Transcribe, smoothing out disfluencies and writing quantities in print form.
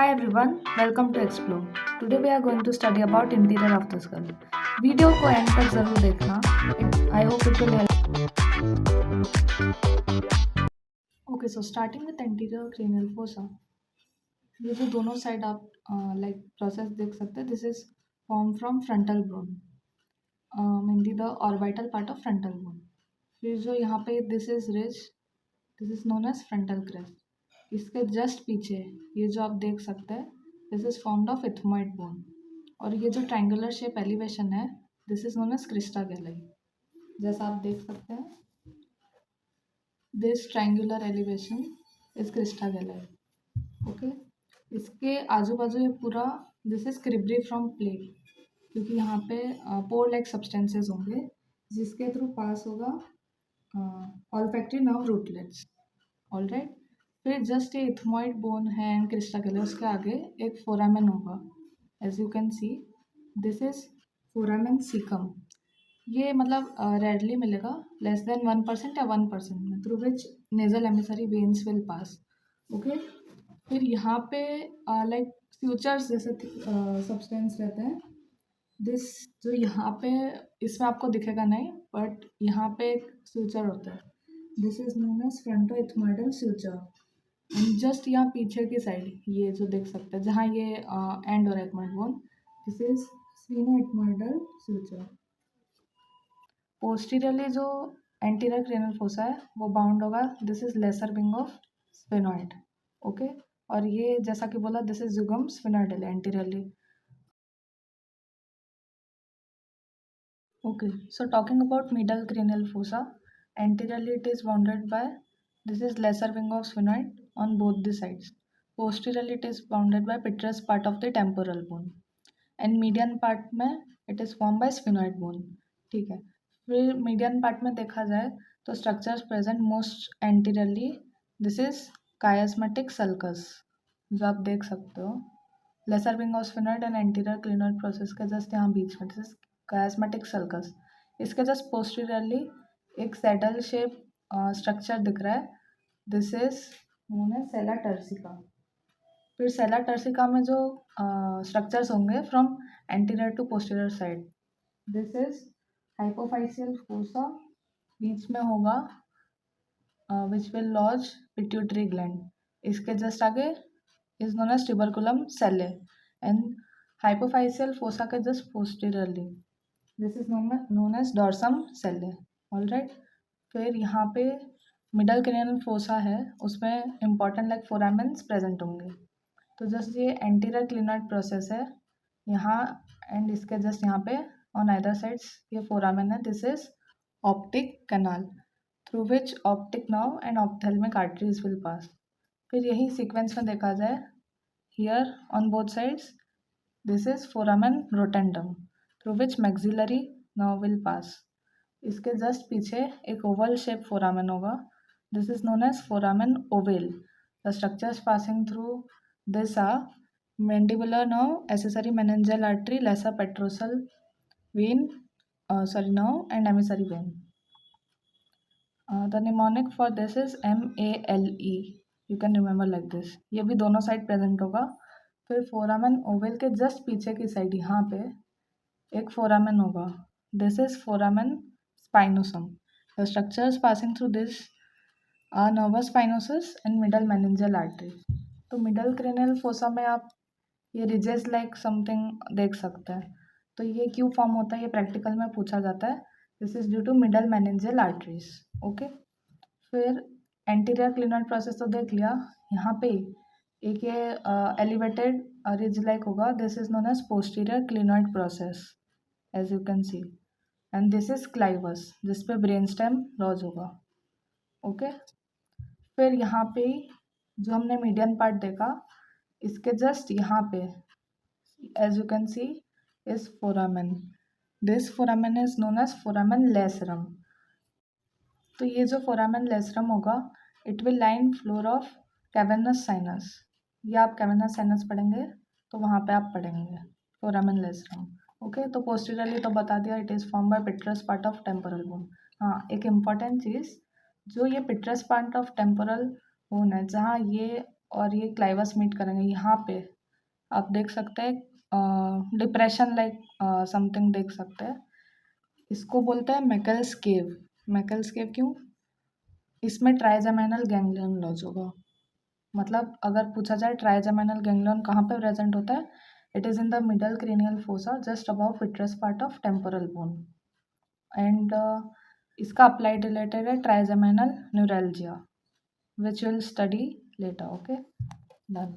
Hi everyone, welcome to Explore. Today we are going to study about interior of the skull. Video को and तक जरूर देखना. I hope it will help. Okay, so starting with anterior cranial fossa. ये जो दोनों side आप like process देख सकते हैं. This is form from frontal bone, mainly the orbital part of frontal bone. फिर जो यहाँ पे this is ridge, this is known as frontal crest. इसके जस्ट पीछे ये जो आप देख सकते हैं, this is formed of ethmoid bone. और ये जो ट्रायंगुलर शेप एलिवेशन है, this is known as crista galli. जैसा आप देख सकते हैं, this triangular elevation is crista galli. Okay, इसके आजू बाजू ये पूरा दिस इज क्रिब्री फ्रॉम प्लेट, क्योंकि यहाँ पे पोर लाइक सब्सटेंसेज होंगे जिसके थ्रू पास होगा ऑल्फैक्टरी नर्व रूटलेट्स. ऑलराइट, फिर जस्ट ये इथमोइड बोन है एंड क्रिस्टा गैलाई, उसके आगे एक फोरामेन होगा. As you can see, this is foramen caecum. ये मतलब रेडली मिलेगा, लेस देन 1% या 1% में, through which nasal emissary veins will pass. Okay, फिर यहाँ पे लाइक फ्यूचर्स जैसे सब्सटेंस रहते हैं. दिस जो यहाँ पे इसमें आपको दिखेगा नहीं, बट यहाँ पे एक फ्यूचर होता है. This is known as fronto ethmoidal suture. And just यहाँ पीछे की साइड ये जो देख सकते हैं, जहाँ ये एंड और ethmoid bone, this is spheno ethmoidal suture. Posteriorly जो एंटीरियर क्रेनियल फोसा है वो बाउंड होगा, this is lesser wing of sphenoid. Okay, और ये जैसा कि बोला, this is jugum sphenoidal anteriorly. Okay, so talking about middle cranial fossa, anteriorly it is bounded by, this is lesser wing of sphenoid on both the sides. Posteriorly it is bounded by petrous part of the temporal bone. And median part में it is formed by sphenoid bone. ठीक है, फिर median part में देखा जाए तो structures present most anteriorly, this is chiasmatic sulcus, जो आप देख सकते हो lesser wing of sphenoid and anterior clinoid process के जस्ट यहाँ बीच में, दिस इज chiasmatic sulcus. इसके जस्ट पोस्टीरियरली एक सैडल शेप स्ट्रक्चर दिख रहा है, this is known as sella turcica. फिर सेला टर्सिका में जो स्ट्रक्चर्स होंगे from anterior to posterior side, this is hypophyseal fossa. बीच में होगा which will lodge pituitary gland. इसके जस्ट आगे is known as tuberculum sellae. And हाइपोफाइसियल fossa के just posteriorly this is known as dorsum sellae. Alright, फिर यहाँ पे middle cranial fossa है, उसमें इंपॉर्टेंट लाइक फोरामेन्स प्रेजेंट होंगे. तो जस्ट ये एंटीरियर क्लिनॉइड प्रोसेस है यहाँ, एंड इसके जस्ट यहाँ पे ऑन आइदर साइड्स ये फोरामेन है. This is optic canal through which optic nerve and ophthalmic arteries will pass. फिर यही सीक्वेंस में देखा जाए, here on both sides this is foramen rotundum through which maxillary nerve will pass. इसके just पीछे एक ओवल शेप फोरामेन होगा, this is known as foramen ovale. The structures passing through this are mandibular nerve, accessory meningeal artery, lassa petrosal vein, nerve and emissary vein. The mnemonic for this is MALE. You can remember like this. ये भी दोनों side present होगा. फिर foramen ovale के just पीछे की side यहाँ पे एक फोरामेन होगा, this is foramen spinosum. The structures passing through this are nervus spinosus and middle meningeal artery. तो मिडल क्रेनियल फोसा में आप ये रिजेस लाइक समथिंग देख सकते हैं. तो ये क्यों फॉर्म होता है, ये प्रैक्टिकल में पूछा जाता है. This is due to middle meningeal arteries. Okay, फिर एंटीरियर क्लिनॉइड प्रोसेस तो देख लिया. यहाँ पे एक ये एलिवेटेड रिज लाइक होगा, this is known as posterior clinoid process as you can see. And this is clivus, जिसपे ब्रेन स्टेम लॉज होगा. ओके, फिर यहाँ पे जो हमने मीडियन पार्ट देखा, इसके जस्ट यहाँ पे as you can see is foramen. This foramen is known as foramen lacerum. तो ये जो फोरामेन लेसरम होगा, it will line floor of cavernous sinus. ये आप कैवर्नस साइनस पढ़ेंगे तो वहाँ पे आप पढ़ेंगे फोरामेन लेसरम. ओके, तो पोस्टीरियरली तो बता दिया, it is form by petrous part of temporal bone. हाँ, एक इम्पॉर्टेंट चीज़, जो ये petrous part of temporal bone है, जहाँ ये और ये क्लाइवस मीट करेंगे, यहाँ पे आप देख सकते हैं डिप्रेशन लाइक समथिंग देख सकते हैं। इसको बोलते हैं मैकल्स केव। मैकल्स केव क्यों? इसमें ट्राइजेमिनल गैंग्लियन लॉज होगा। मतलब अगर पूछा जाए ट्राइजेमिनल गैंग्लियन कहाँ पे प्रेजेंट होता है, it is in the middle cranial fossa just above vitreous part of temporal bone. And इसका अप्लाइड रिलेटेड है trigeminal neuralgia, which will study letter. Okay, done.